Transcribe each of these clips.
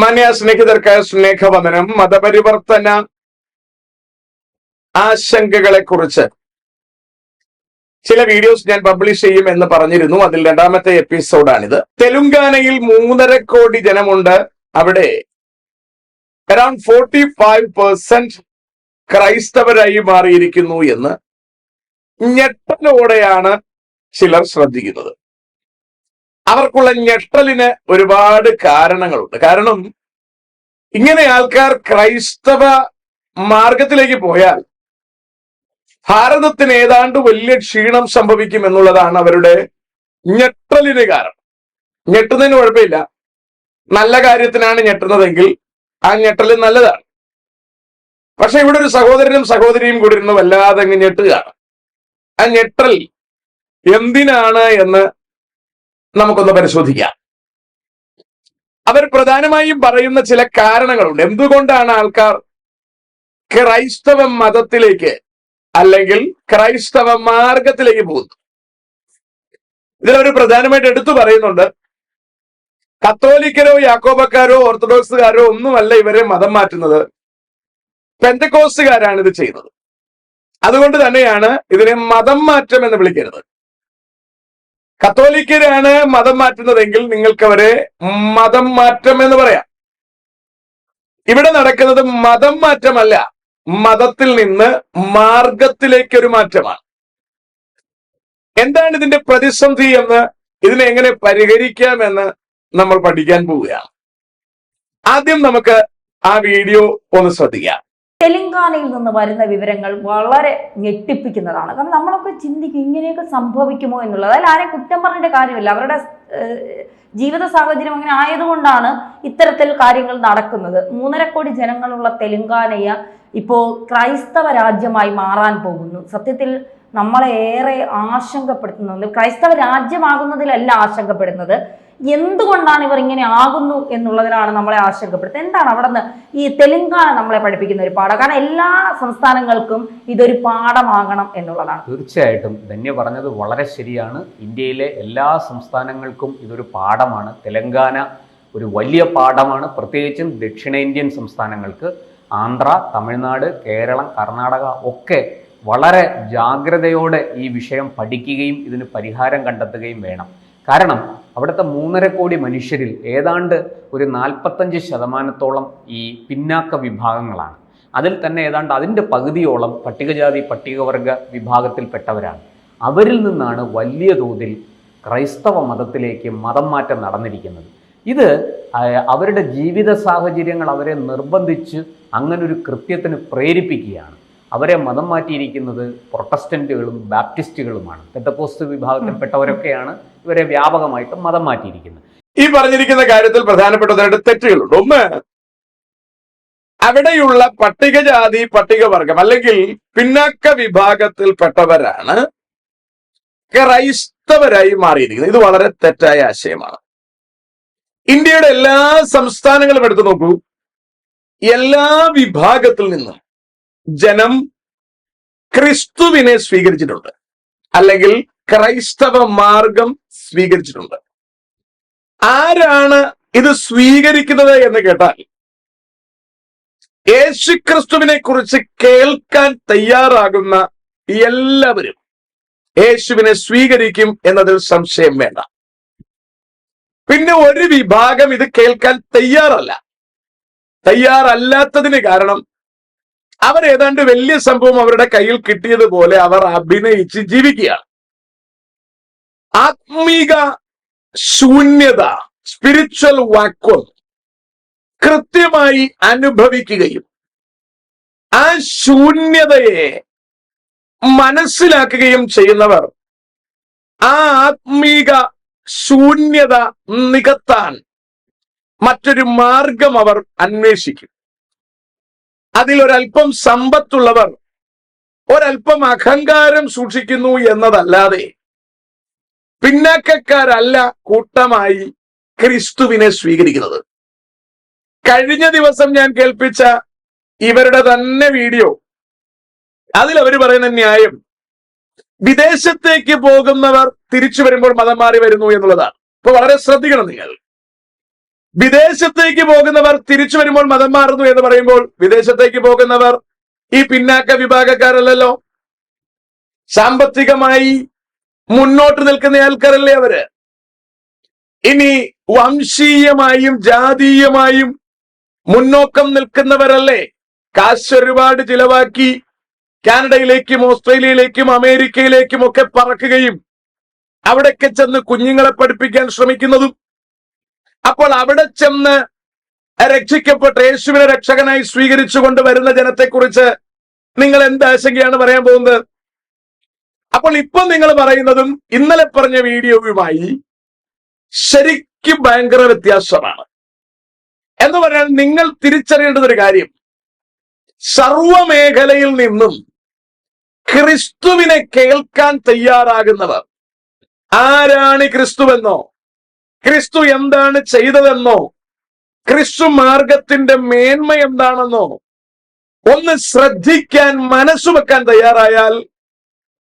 മാന്യ സ്നേഹിതർക്ക് സ്നേഹവന്ദനം. മതപരിവർത്തന ആശങ്കകളെ കുറിച്ച് ചില വീഡിയോസ് ഞാൻ പബ്ലിഷ് ചെയ്യും എന്ന് പറഞ്ഞിരുന്നു. അതിൽ രണ്ടാമത്തെ എപ്പിസോഡാണിത്. തെലുങ്കാനയിൽ 3.5 കോടി ജനമുണ്ട്. അവിടെ അറൌണ്ട് 45% ക്രൈസ്തവരായി മാറിയിരിക്കുന്നു എന്ന് ഞെട്ടലോടെയാണ് ചിലർ ശ്രദ്ധിക്കുന്നത്. അവർക്കുള്ള ഞെട്ടലിന് ഒരുപാട് കാരണങ്ങളുണ്ട്. കാരണം ഇങ്ങനെ ആൾക്കാർ ക്രൈസ്തവ മാർഗത്തിലേക്ക് പോയാൽ ഭാരതത്തിന് ഏതാണ്ട് വലിയ ക്ഷീണം സംഭവിക്കും എന്നുള്ളതാണ് അവരുടെ ഞെട്ടലിന് കാരണം. ഞെട്ടുന്നതിന് കുഴപ്പമില്ല, നല്ല കാര്യത്തിനാണ് ഞെട്ടുന്നതെങ്കിൽ ആ ഞെട്ടല് നല്ലതാണ്. പക്ഷെ ഇവിടെ ഒരു സഹോദരനും സഹോദരിയും കൂടി ഇരുന്ന് വല്ലാതെ അങ്ങ് ഞെട്ടുകയാണ്. ആ ഞെട്ടൽ എന്തിനാണ് എന്ന് നമുക്കൊന്ന് പരിശോധിക്കാം. അവർ പ്രധാനമായും പറയുന്ന ചില കാരണങ്ങളുണ്ട്. എന്തുകൊണ്ടാണ് ആൾക്കാർ ക്രൈസ്തവ മതത്തിലേക്ക് അല്ലെങ്കിൽ ക്രൈസ്തവ മാർഗത്തിലേക്ക് പോകുന്നത്? ഇതിലവർ പ്രധാനമായിട്ട് എടുത്തു പറയുന്നുണ്ട്, കത്തോലിക്കരോ യാക്കോബക്കാരോ ഓർത്തഡോക്സുകാരോ ഒന്നുമല്ല ഇവരെ മതം മാറ്റുന്നത്, പെന്തക്കോസ്തുകാരാണ് ഇത് ചെയ്യുന്നത്. അതുകൊണ്ട് തന്നെയാണ് ഇതിനെ മതം മാറ്റം എന്ന് വിളിക്കരുത്. കത്തോലിക്കരാണ് മതം മാറ്റുന്നതെങ്കിൽ നിങ്ങൾക്ക് അവരെ മതം മാറ്റം എന്ന് പറയാം. ഇവിടെ നടക്കുന്നത് മതം മാറ്റമല്ല, മതത്തിൽ നിന്ന് മാർഗത്തിലേക്കൊരു മാറ്റമാണ്. എന്താണ് ഇതിന്റെ പ്രതിസന്ധി എന്ന്, ഇതിനെ എങ്ങനെ പരിഹരിക്കാമെന്ന് നമ്മൾ പഠിക്കാൻ പോവുകയാണ്. ആദ്യം നമുക്ക് ആ വീഡിയോ ഒന്ന് ശ്രദ്ധിക്കാം. തെലങ്കാനയിൽ നിന്ന് വരുന്ന വിവരങ്ങൾ വളരെ ഞെട്ടിപ്പിക്കുന്നതാണ്. കാരണം നമ്മളൊക്കെ ചിന്തിക്കും ഇങ്ങനെയൊക്കെ സംഭവിക്കുമോ എന്നുള്ളത്. അതിൽ ആരെയും കുറ്റം പറഞ്ഞിട്ട് കാര്യമില്ല. അവരുടെ ജീവിത സാഹചര്യം അങ്ങനെ ആയതുകൊണ്ടാണ് ഇത്തരത്തിൽ കാര്യങ്ങൾ നടക്കുന്നത്. 3.5 കോടി ജനങ്ങളുള്ള തെലങ്കാനയെ ഇപ്പോൾ ക്രൈസ്തവ രാജ്യമായി മാറാൻ പോകുന്നു. സത്യത്തിൽ നമ്മളെ ഏറെ ആശങ്കപ്പെടുത്തുന്നത് ക്രൈസ്തവ രാജ്യമാകുന്നതിലല്ല ആശങ്കപ്പെടുന്നത്, എന്തുകൊണ്ടാണ് ഇവർ ഇങ്ങനെ ആകുന്നു എന്നുള്ളതിലാണ് നമ്മളെ ആശങ്കപ്പെടുത്തുന്നത്. എന്താണ് അവിടെ നിന്ന് ഈ തെലങ്കാന നമ്മളെ പഠിപ്പിക്കുന്ന ഒരു പാഠം? കാരണം എല്ലാ സംസ്ഥാനങ്ങൾക്കും ഇതൊരു പാഠമാകണം എന്നുള്ളതാണ്. തീർച്ചയായിട്ടും ധന്യ പറഞ്ഞത് വളരെ ശരിയാണ്. ഇന്ത്യയിലെ എല്ലാ സംസ്ഥാനങ്ങൾക്കും ഇതൊരു പാഠമാണ്. തെലങ്കാന ഒരു വലിയ പാഠമാണ്, പ്രത്യേകിച്ചും ദക്ഷിണേന്ത്യൻ സംസ്ഥാനങ്ങൾക്ക്. ആന്ധ്ര, തമിഴ്നാട്, കേരളം, കർണാടക ഒക്കെ വളരെ ജാഗ്രതയോടെ ഈ വിഷയം പഠിക്കുകയും ഇതിന് പരിഹാരം കണ്ടെത്തുകയും വേണം. കാരണം അവിടുത്തെ 3.5 കോടി മനുഷ്യരിൽ ഏതാണ്ട് ഒരു 45% ഈ പിന്നാക്ക വിഭാഗങ്ങളാണ്. അതിൽ തന്നെ ഏതാണ്ട് അതിൻ്റെ പകുതിയോളം പട്ടികജാതി പട്ടികവർഗ വിഭാഗത്തിൽപ്പെട്ടവരാണ്. അവരിൽ നിന്നാണ് വലിയ തോതിൽ ക്രൈസ്തവ മതത്തിലേക്ക് മതം മാറ്റം നടന്നിരിക്കുന്നത്. ഇത് അവരുടെ ജീവിത സാഹചര്യങ്ങൾ അവരെ നിർബന്ധിച്ച് അങ്ങനൊരു കൃത്യത്തിന് പ്രേരിപ്പിക്കുകയാണ്. അവരെ മതം മാറ്റിയിരിക്കുന്നത് പ്രൊട്ടസ്റ്റന്റുകളും ബാപ്റ്റിസ്റ്റുകളുമാണ്. പെന്തക്കോസ്ത് വിഭാഗത്തിൽപ്പെട്ടവരൊക്കെയാണ് ഇവരെ വ്യാപകമായിട്ട് മതം മാറ്റിയിരിക്കുന്നത്. ഈ പറഞ്ഞിരിക്കുന്ന കാര്യത്തിൽ പ്രധാനപ്പെട്ട 2 തെറ്റുകളുണ്ട്. ഒന്ന്, അവിടെയുള്ള പട്ടികജാതി പട്ടികവർഗം അല്ലെങ്കിൽ പിന്നാക്ക വിഭാഗത്തിൽപ്പെട്ടവരാണ് ക്രൈസ്തവരായി മാറിയിരിക്കുന്നത്. ഇത് വളരെ തെറ്റായ ആശയമാണ്. ഇന്ത്യയുടെ എല്ലാ സംസ്ഥാനങ്ങളും എടുത്തു നോക്കൂ, എല്ലാ വിഭാഗത്തിൽ നിന്നും ജനം ക്രിസ്തുവിനെ സ്വീകരിച്ചിട്ടുണ്ട്, അല്ലെങ്കിൽ ക്രൈസ്തവ മാർഗം സ്വീകരിച്ചിട്ടുണ്ട്. ആരാണ് ഇത് സ്വീകരിക്കുന്നത് എന്ന് കേട്ടാൽ, യേശുക്രിസ്തുവിനെ കുറിച്ച് കേൾക്കാൻ തയ്യാറാകുന്ന എല്ലാവരും യേശുവിനെ സ്വീകരിക്കും എന്നതിൽ സംശയം വേണ്ട. പിന്നെ ഒരു വിഭാഗം ഇത് കേൾക്കാൻ തയ്യാറല്ലാത്തതിന് കാരണം അവർ ഏതാണ്ട് വലിയ സംഭവം അവരുടെ കയ്യിൽ കിട്ടിയതുപോലെ അവർ അഭിനയിച്ച് ജീവിക്കുകയാണ്. ആത്മീക ശൂന്യത, സ്പിരിച്വൽ വാക്വം കൃത്യമായി അനുഭവിക്കുകയും ആ ശൂന്യതയെ മനസ്സിലാക്കുകയും ചെയ്യുന്നവർ ആ ആത്മീക ശൂന്യത നികത്താൻ മറ്റൊരു മാർഗം അവർ അന്വേഷിക്കും. അതിലൊരൽപ്പം സമ്പത്തുള്ളവർ ഒരൽപ്പം അഹങ്കാരം സൂക്ഷിക്കുന്നു എന്നതല്ലാതെ പിന്നാക്കക്കാരല്ല കൂട്ടമായി ക്രിസ്തുവിനെ സ്വീകരിക്കുന്നത്. കഴിഞ്ഞ ദിവസം ഞാൻ കേൾപ്പിച്ച ഇവരുടെ തന്നെ വീഡിയോ, അതിലവർ പറയുന്ന ന്യായം വിദേശത്തേക്ക് പോകുന്നവർ തിരിച്ചു വരുമ്പോൾ മതം മാറി വരുന്നു എന്നുള്ളതാണ്. ഇപ്പൊ വളരെ ശ്രദ്ധിക്കണം നിങ്ങൾ. വിദേശത്തേക്ക് പോകുന്നവർ തിരിച്ചു വരുമ്പോൾ മതം മാറുന്നു എന്ന് പറയുമ്പോൾ വിദേശത്തേക്ക് പോകുന്നവർ ഈ പിന്നാക്ക വിഭാഗക്കാരല്ലല്ലോ, സാമ്പത്തികമായി മുന്നോട്ട് നിൽക്കുന്ന ആൾക്കാരല്ലേ അവര്. ഇനി വംശീയമായും ജാതീയമായും മുന്നോക്കം നിൽക്കുന്നവരല്ലേ. കാശ് ഒരുപാട് ചിലവാക്കി കാനഡയിലേക്കും ഓസ്ട്രേലിയയിലേക്കും അമേരിക്കയിലേക്കും ഒക്കെ പറക്കുകയും അവിടേക്ക് ചെന്ന് കുഞ്ഞുങ്ങളെ പഠിപ്പിക്കാൻ ശ്രമിക്കുന്നതും, അപ്പോൾ അവിടെ ചെന്ന് രക്ഷിക്കപ്പെട്ട യേശുവിനെ രക്ഷകനായി സ്വീകരിച്ചുകൊണ്ട് വരുന്ന ജനത്തെക്കുറിച്ച് നിങ്ങൾ എന്ത് ആശങ്കയാണ് പറയാൻ പോകുന്നത്? അപ്പോൾ ഇപ്പം നിങ്ങൾ പറയുന്നതും ഇന്നലെ പറഞ്ഞ വീഡിയോയുമായി ശരിക്കും ഭയങ്കര വ്യത്യാസമാണ്. എന്ന് പറഞ്ഞാൽ നിങ്ങൾ തിരിച്ചറിയേണ്ടുന്ന ഒരു കാര്യം, സർവമേഖലയിൽ നിന്നും ക്രിസ്തുവിനെ കേൾക്കാൻ തയ്യാറാകുന്നവർ, ആരാണ് ക്രിസ്തുവെന്നോ, ക്രിസ്തു എന്താണ് ചെയ്തതെന്നോ, ക്രിസ്തു മാർഗത്തിന്റെ മേന്മ എന്താണെന്നോ ഒന്ന് ശ്രദ്ധിക്കാൻ മനസ്സുവെക്കാൻ തയ്യാറായാൽ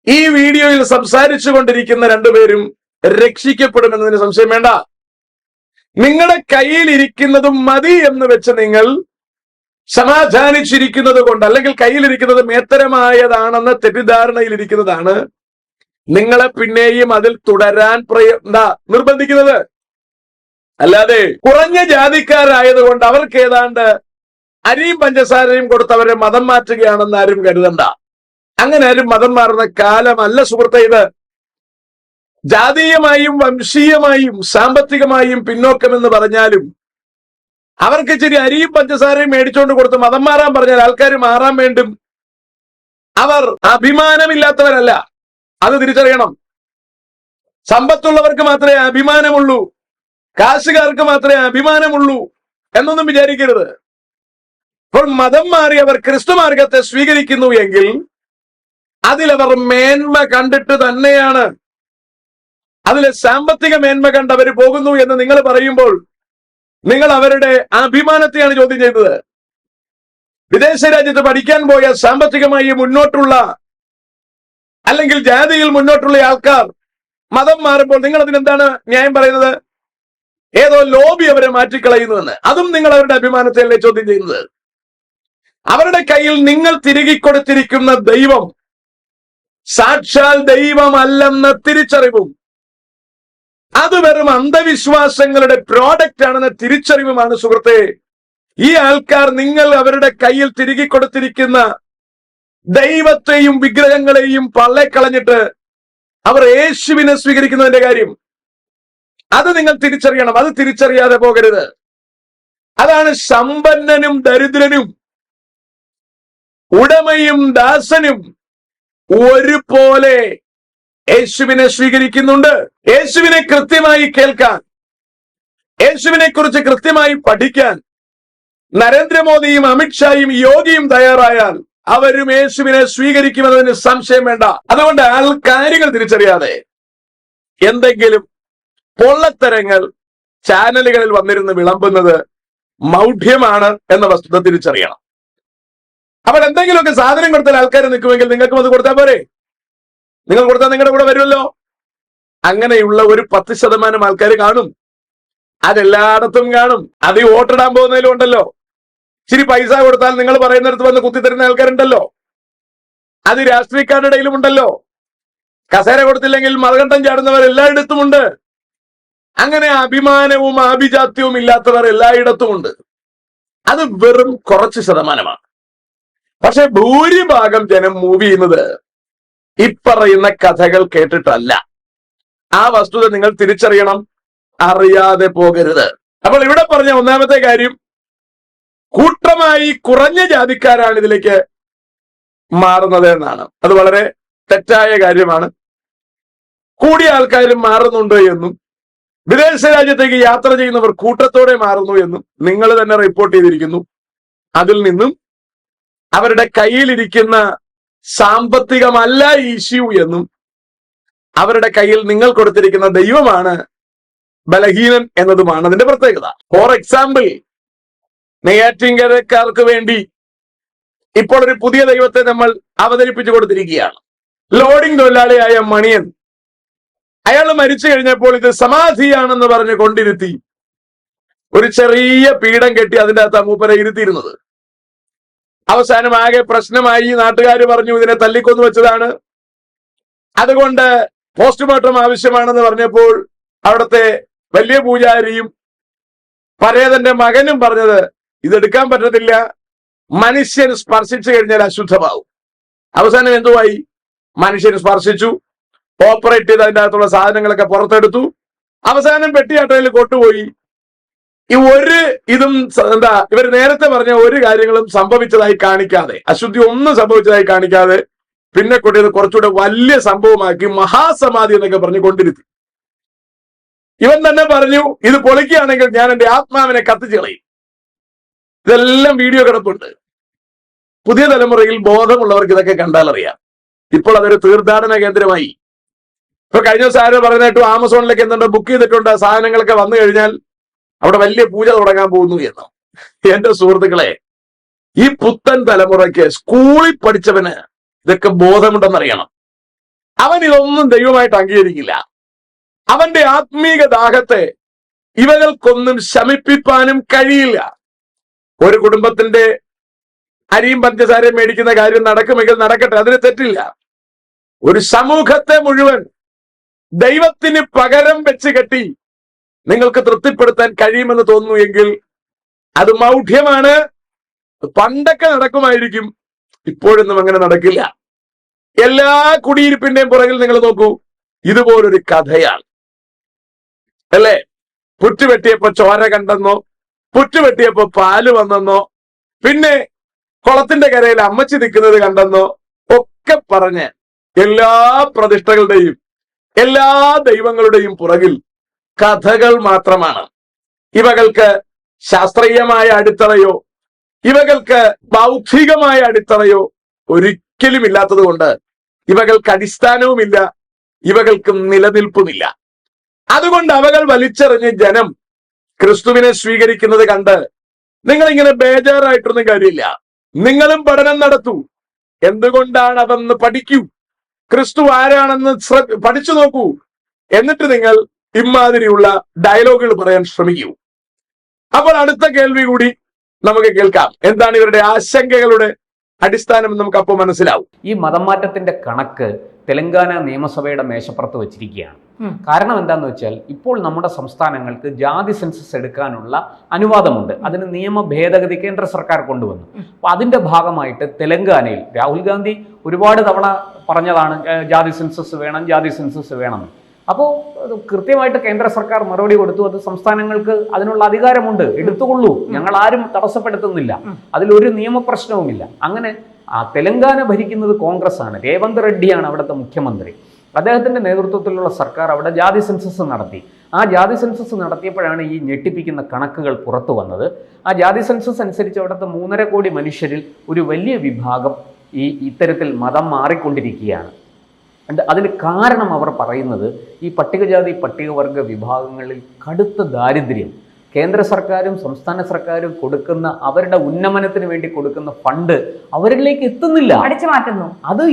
ഈ വീഡിയോയിൽ സംസാരിച്ചു കൊണ്ടിരിക്കുന്ന രണ്ടുപേരും രക്ഷിക്കപ്പെടുമെന്നതിന് സംശയം വേണ്ട. നിങ്ങളുടെ കയ്യിൽ ഇരിക്കുന്നതും മതി എന്ന് വെച്ച് നിങ്ങൾ സമാധാനിച്ചിരിക്കുന്നത് കൊണ്ട്, അല്ലെങ്കിൽ കയ്യിലിരിക്കുന്നത് മേത്തരമായതാണെന്ന തെറ്റിദ്ധാരണയിലിരിക്കുന്നതാണ് നിങ്ങളെ പിന്നെയും അതിൽ തുടരാൻ നിർബന്ധിക്കുന്നത്. അല്ലാതെ കുറഞ്ഞ ജാതിക്കാരായതുകൊണ്ട് അവർക്ക് ഏതാണ്ട് അരിയും പഞ്ചസാരയും കൊടുത്തവരെ മതം മാറ്റുകയാണെന്ന് ആരും കരുതണ്ട. അങ്ങനെ ആരും മതം മാറുന്ന കാലമല്ല സുഹൃത്തെ ഇത്. ജാതീയമായും വംശീയമായും സാമ്പത്തികമായും പിന്നോക്കമെന്ന് പറഞ്ഞാലും അവർക്ക് ഇച്ചിരി അരിയും പഞ്ചസാരയും മേടിച്ചുകൊണ്ട് കൊടുത്ത് മതം മാറാൻ പറഞ്ഞാൽ ആൾക്കാർ മാറാൻ വേണ്ടും. അവർ അഭിമാനമില്ലാത്തവരല്ല, അത് തിരിച്ചറിയണം. സമ്പത്തുള്ളവർക്ക് മാത്രമേ അഭിമാനമുള്ളൂ, കാശുകാർക്ക് മാത്രമേ അഭിമാനമുള്ളൂ എന്നൊന്നും വിചാരിക്കരുത്. അപ്പോൾ മതം മാറി അവർ ക്രിസ്തു മാർഗത്തെ സ്വീകരിക്കുന്നു എങ്കിൽ അതിലവർ മേന്മ കണ്ടിട്ട് തന്നെയാണ്, അതിലെ സാമ്പത്തിക മേന്മ കണ്ട് അവർ പോകുന്നു എന്ന് നിങ്ങൾ പറയുമ്പോൾ നിങ്ങൾ അവരുടെ അഭിമാനത്തെയാണ് ചോദ്യം ചെയ്തത്. വിദേശ രാജ്യത്ത് പഠിക്കാൻ പോയ സാമ്പത്തികമായി മുന്നോട്ടുള്ള അല്ലെങ്കിൽ ജാതിയിൽ മുന്നോട്ടുള്ള ആൾക്കാർ മതം മാറുമ്പോൾ നിങ്ങൾ അതിനെന്താണ് ന്യായം പറയുന്നത്? ഏതോ ലോബി അവരെ മാറ്റിക്കളയുന്നുവെന്ന്. അതും നിങ്ങൾ അവരുടെ അഭിമാനത്തെയല്ലേ ചോദ്യം ചെയ്യുന്നത്? അവരുടെ കയ്യിൽ നിങ്ങൾ തിരികെ കൊടുത്തിരിക്കുന്ന ദൈവം സാക്ഷാൽ ദൈവമല്ലെന്ന തിരിച്ചറിവും അത് വെറും അന്ധവിശ്വാസങ്ങളുടെ പ്രോഡക്റ്റ് ആണെന്ന തിരിച്ചറിവുമാണ് സുഹൃത്തെ ഈ ആൾക്കാർ നിങ്ങൾ അവരുടെ കയ്യിൽ തിരികെ കൊടുത്തിരിക്കുന്ന ദൈവത്തെയും വിഗ്രഹങ്ങളെയും പള്ളക്കളഞ്ഞിട്ട് അവർ യേശുവിനെ സ്വീകരിക്കുന്നതിന്റെ കാര്യം. അത് നിങ്ങൾ തിരിച്ചറിയണം. അത് തിരിച്ചറിയാതെ പോകരുത്. അതാണ് സമ്പന്നനും ദരിദ്രനും ഉടമയും ദാസനും ഒരുപോലെ യേശുവിനെ സ്വീകരിക്കുന്നുണ്ട്. യേശുവിനെ കൃത്യമായി കേൾക്കാൻ, യേശുവിനെ കുറിച്ച് കൃത്യമായി പഠിക്കാൻ നരേന്ദ്രമോദിയും അമിത്ഷായും യോഗിയും തയ്യാറായാൽ അവരും യേശുവിനെ സ്വീകരിക്കുമെന്നതിന് സംശയം വേണ്ട. അതുകൊണ്ട് കാര്യങ്ങൾ തിരിച്ചറിയാതെ എന്തെങ്കിലും പൊള്ളത്തരങ്ങൾ ചാനലുകളിൽ വന്നിരുന്ന് വിളമ്പുന്നത് മൗഢ്യമാണ് എന്ന വസ്തുത തിരിച്ചറിയണം. അപ്പോൾ എന്തെങ്കിലുമൊക്കെ സാധനം കൊടുത്താൽ ആൾക്കാർ നിൽക്കുമെങ്കിൽ നിങ്ങൾക്കും അത് കൊടുത്താൽ പോരെ? നിങ്ങൾ കൊടുത്താൽ നിങ്ങളുടെ കൂടെ വരുമല്ലോ. അങ്ങനെയുള്ള ഒരു 10% ആൾക്കാർ കാണും. അതെല്ലായിടത്തും കാണും. അത് ഈ വോട്ടിടാൻ പോകുന്നതിലും ഉണ്ടല്ലോ. ഇച്ചിരി പൈസ കൊടുത്താൽ നിങ്ങൾ പറയുന്നിടത്ത് വന്ന് കുത്തിത്തരുന്ന ആൾക്കാരുണ്ടല്ലോ. അത് രാഷ്ട്രീയക്കാരുടെ ഇടയിലും ഉണ്ടല്ലോ. കസേര കൊടുത്തില്ലെങ്കിൽ മറുകണ്ഠം ചാടുന്നവർ എല്ലായിടത്തും ഉണ്ട്. അങ്ങനെ അഭിമാനവും ആഭിജാത്യവും ഇല്ലാത്തവർ എല്ലായിടത്തും ഉണ്ട്. അത് വെറും കുറച്ച് ശതമാനമാണ്. പക്ഷെ ഭൂരിഭാഗം ജനം മൂവ് ചെയ്യുന്നത് ഇപ്പറയുന്ന കഥകൾ കേട്ടിട്ടല്ല. ആ വസ്തുത നിങ്ങൾ തിരിച്ചറിയണം. അറിയാതെ പോകരുത്. അപ്പോൾ ഇവിടെ പറഞ്ഞ ഒന്നാമത്തെ കാര്യം, കൂട്ടമായി കുറഞ്ഞ ജാതിക്കാരാണ് ഇതിലേക്ക് മാറുന്നത് എന്നാണ്. അത് വളരെ തെറ്റായ കാര്യമാണ്. കൂടിയ ആൾക്കാരും മാറുന്നുണ്ട് എന്നും വിദേശ രാജ്യത്തേക്ക് യാത്ര ചെയ്യുന്നവർ കൂട്ടത്തോടെ മാറുന്നു എന്നും നിങ്ങൾ തന്നെ റിപ്പോർട്ട് ചെയ്തിരിക്കുന്നു. അതിൽ നിന്നും അവരുടെ കയ്യിലിരിക്കുന്ന സാമ്പത്തികമല്ല ഇഷ്യൂ എന്നും അവരുടെ കയ്യിൽ നിങ്ങൾ കൊടുത്തിരിക്കുന്ന ദൈവമാണ് ബലഹീനൻ എന്നതുമാണ് അതിന്റെ പ്രത്യേകത. ഫോർ എക്സാമ്പിൾ, നെയ്യാറ്റിൻകരക്കാർക്ക് വേണ്ടി ഇപ്പോൾ ഒരു പുതിയ ദൈവത്തെ നമ്മൾ അവതരിപ്പിച്ചു കൊടുത്തിരിക്കുകയാണ്. ലോഡിംഗ് തൊഴിലാളിയായ മണിയൻ, അയാൾ മരിച്ചു കഴിഞ്ഞപ്പോൾ ഇത് സമാധിയാണെന്ന് പറഞ്ഞ് കൊണ്ടിരുത്തി ഒരു ചെറിയ പീഠം കെട്ടി അതിൻ്റെ അകത്ത് മൂപ്പരെ ഇരുത്തിയിരുന്നത്. അവസാനം ആകെ പ്രശ്നമായി. നാട്ടുകാർ പറഞ്ഞു ഇതിനെ തല്ലിക്കൊന്നു വെച്ചതാണ്, അതുകൊണ്ട് പോസ്റ്റ്മോർട്ടം ആവശ്യമാണെന്ന് പറഞ്ഞപ്പോൾ അവിടുത്തെ വലിയ പൂജാരിയും പരേതന്റെ മകനും പറഞ്ഞത് ഇതെടുക്കാൻ പറ്റത്തില്ല, മനുഷ്യൻ സ്പർശിച്ചു കഴിഞ്ഞാൽ അശുദ്ധമാവും. അവസാനം എന്തുവായി? മനുഷ്യൻ സ്പർശിച്ചു, ഓപ്പറേറ്റ് ചെയ്ത് അതിൻ്റെ അകത്തുള്ള സാധനങ്ങളൊക്കെ പുറത്തെടുത്തു. അവസാനം പെട്ടിയാട്ടയിൽ കൊണ്ടുപോയി. ഈ ഒരു ഇതും ഇവർ നേരത്തെ പറഞ്ഞ ഒരു കാര്യങ്ങളും സംഭവിച്ചതായി കാണിക്കാതെ, അശുദ്ധി ഒന്നും സംഭവിച്ചതായി കാണിക്കാതെ പിന്നെ കൊണ്ടിയത് കുറച്ചുകൂടെ വലിയ സംഭവമാക്കി മഹാസമാധി എന്നൊക്കെ പറഞ്ഞ് കൊണ്ടിരുത്തി. ഇവൻ തന്നെ പറഞ്ഞു ഇത് പൊളിക്കുകയാണെങ്കിൽ ഞാൻ എന്റെ ആത്മാവിനെ കത്തിച്ചു കളയും. ഇതെല്ലാം വീഡിയോ കിടപ്പുണ്ട്. പുതിയ തലമുറയിൽ ബോധമുള്ളവർക്ക് ഇതൊക്കെ കണ്ടാൽ അറിയാം. ഇപ്പോൾ അതൊരു തീർത്ഥാടന കേന്ദ്രമായി. ഇപ്പൊ കഴിഞ്ഞ ദിവസം ആരോ പറഞ്ഞിട്ടു ആമസോണിലേക്ക് എന്തുണ്ട് ബുക്ക് ചെയ്തിട്ടുണ്ട്, സാധനങ്ങളൊക്കെ വന്നു കഴിഞ്ഞാൽ അവിടെ വലിയ പൂജ തുടങ്ങാൻ പോകുന്നു എന്ന്. എന്റെ സുഹൃത്തുക്കളെ, ഈ പുത്തൻ തലമുറയ്ക്ക് സ്കൂളിൽ പഠിച്ചവന് ഇതൊക്കെ ബോധമുണ്ടെന്നറിയണം. അവൻ ഇതൊന്നും ദൈവമായിട്ട് അംഗീകരിക്കില്ല. അവന്റെ ആത്മീക ദാഹത്തെ ഇവകൾക്കൊന്നും ശമിപ്പിക്കാനും കഴിയില്ല. ഒരു കുടുംബത്തിന്റെ അരിയും പഞ്ചസാരയും മേടിക്കുന്ന കാര്യം നടക്കുമെങ്കിൽ നടക്കട്ടെ, അതിന് തെറ്റില്ല. ഒരു സമൂഹത്തെ മുഴുവൻ ദൈവത്തിന് പകരം വെച്ച് കെട്ടി നിങ്ങൾക്ക് തൃപ്തിപ്പെടുത്താൻ കഴിയുമെന്ന് തോന്നുന്നു എങ്കിൽ അത് മൗഢ്യമാണ്. പണ്ടൊക്കെ നടക്കുമായിരിക്കും, ഇപ്പോഴൊന്നും അങ്ങനെ നടക്കില്ല. എല്ലാ കുടിയിരിപ്പിന്റെയും പുറകിൽ നിങ്ങൾ നോക്കൂ, ഇതുപോലൊരു കഥയാണ് അല്ലേ? പുറ്റുവെട്ടിയപ്പോ ചോര കണ്ടെന്നോ, പുറ്റുവെട്ടിയപ്പോ പാല് വന്നെന്നോ, പിന്നെ കുളത്തിന്റെ കരയിൽ അമ്മച്ചി നിൽക്കുന്നത് കണ്ടെന്നോ ഒക്കെ പറഞ്ഞ് എല്ലാ പ്രതിഷ്ഠകളുടെയും എല്ലാ ദൈവങ്ങളുടെയും പുറകിൽ കഥകൾ മാത്രമാണ്. ഇവകൾക്ക് ശാസ്ത്രീയമായ അടിത്തറയോ ഇവകൾക്ക് ബൗദ്ധികമായ അടിത്തറയോ ഒരിക്കലും ഇല്ലാത്തത് കൊണ്ട് ഇവകൾക്ക് അടിസ്ഥാനവുമില്ല, ഇവകൾക്ക് നിലനിൽപ്പുമില്ല. അതുകൊണ്ട് അവകൾ വലിച്ചെറിഞ്ഞ് ജനം ക്രിസ്തുവിനെ സ്വീകരിക്കുന്നത് കണ്ട് നിങ്ങൾ ഇങ്ങനെ ബേജാറായിട്ടൊന്നും കാര്യമില്ല. നിങ്ങളും പഠനം നടത്തൂ. എന്തുകൊണ്ടാണ് അതെന്ന് പഠിക്കൂ. ക്രിസ്തു ആരാണെന്ന് പഠിച്ചു നോക്കൂ. എന്നിട്ട് നിങ്ങൾ ഇമാതിരിയുള്ള ഡയലോഗുകൾ പറയാൻ ശ്രമിക്കൂ. അപ്പോൾ അടുത്ത കേൾവി കൂടി നമുക്ക് കേൾക്കാം. എന്താണ് ഇവരുടെ ആശങ്കകളുടെ അടിസ്ഥാനം നമുക്ക് അപ്പോൾ മനസ്സിലാവും. ഈ മതം മാറ്റത്തിന്റെ കണക്ക് തെലങ്കാന നിയമസഭയുടെ മേശപ്പുറത്ത് വെച്ചിരിക്കുകയാണ്. കാരണം എന്താന്ന് വെച്ചാൽ ഇപ്പോൾ നമ്മുടെ സംസ്ഥാനങ്ങൾക്ക് ജാതി സെൻസസ് എടുക്കാനുള്ള അനുവാദമുണ്ട്. അതിന് നിയമ ഭേദഗതി കേന്ദ്ര സർക്കാർ കൊണ്ടുവന്നു. അപ്പൊ അതിന്റെ ഭാഗമായിട്ട് തെലങ്കാനയിൽ രാഹുൽ ഗാന്ധി ഒരുപാട് തവണ പറഞ്ഞതാണ് ജാതി സെൻസസ് വേണം, ജാതി സെൻസസ് വേണം. അപ്പോൾ കൃത്യമായിട്ട് കേന്ദ്ര സർക്കാർ മറുപടി കൊടുത്തു. അത് സംസ്ഥാനങ്ങൾക്ക് അതിനുള്ള അധികാരമുണ്ട്, എടുത്തുകൊള്ളൂ, ഞങ്ങൾ ആരും തടസ്സപ്പെടുത്തുന്നില്ല, അതിലൊരു നിയമപ്രശ്നവുമില്ല. അങ്ങനെ തെലങ്കാന ഭരിക്കുന്നത് കോൺഗ്രസ് ആണ്. രേവന്ത് റെഡ്ഡിയാണ് അവിടുത്തെ മുഖ്യമന്ത്രി. അദ്ദേഹത്തിന്റെ നേതൃത്വത്തിലുള്ള സർക്കാർ അവിടെ ജാതി സെൻസസ് നടത്തി. ആ ജാതി സെൻസസ് നടത്തിയപ്പോഴാണ് ഈ ഞെട്ടിപ്പിക്കുന്ന കണക്കുകൾ പുറത്തു വന്നത്. ആ ജാതി സെൻസസ് അനുസരിച്ച് അവിടുത്തെ 3.5 കോടി മനുഷ്യരിൽ ഒരു വലിയ വിഭാഗം ഇത്തരത്തിൽ മതം മാറിക്കൊണ്ടിരിക്കുകയാണ്. അതിന് കാരണം അവർ പറയുന്നത് ഈ പട്ടികജാതി പട്ടികവർഗ വിഭാഗങ്ങളിൽ കടുത്ത ദാരിദ്ര്യം, കേന്ദ്ര സർക്കാരും സംസ്ഥാന സർക്കാരും കൊടുക്കുന്ന അവരുടെ ഉന്നമനത്തിന് വേണ്ടി കൊടുക്കുന്ന ഫണ്ട് അവരിലേക്ക് എത്തുന്നില്ല, അടിച്ചു മാറ്റുന്നു. അത്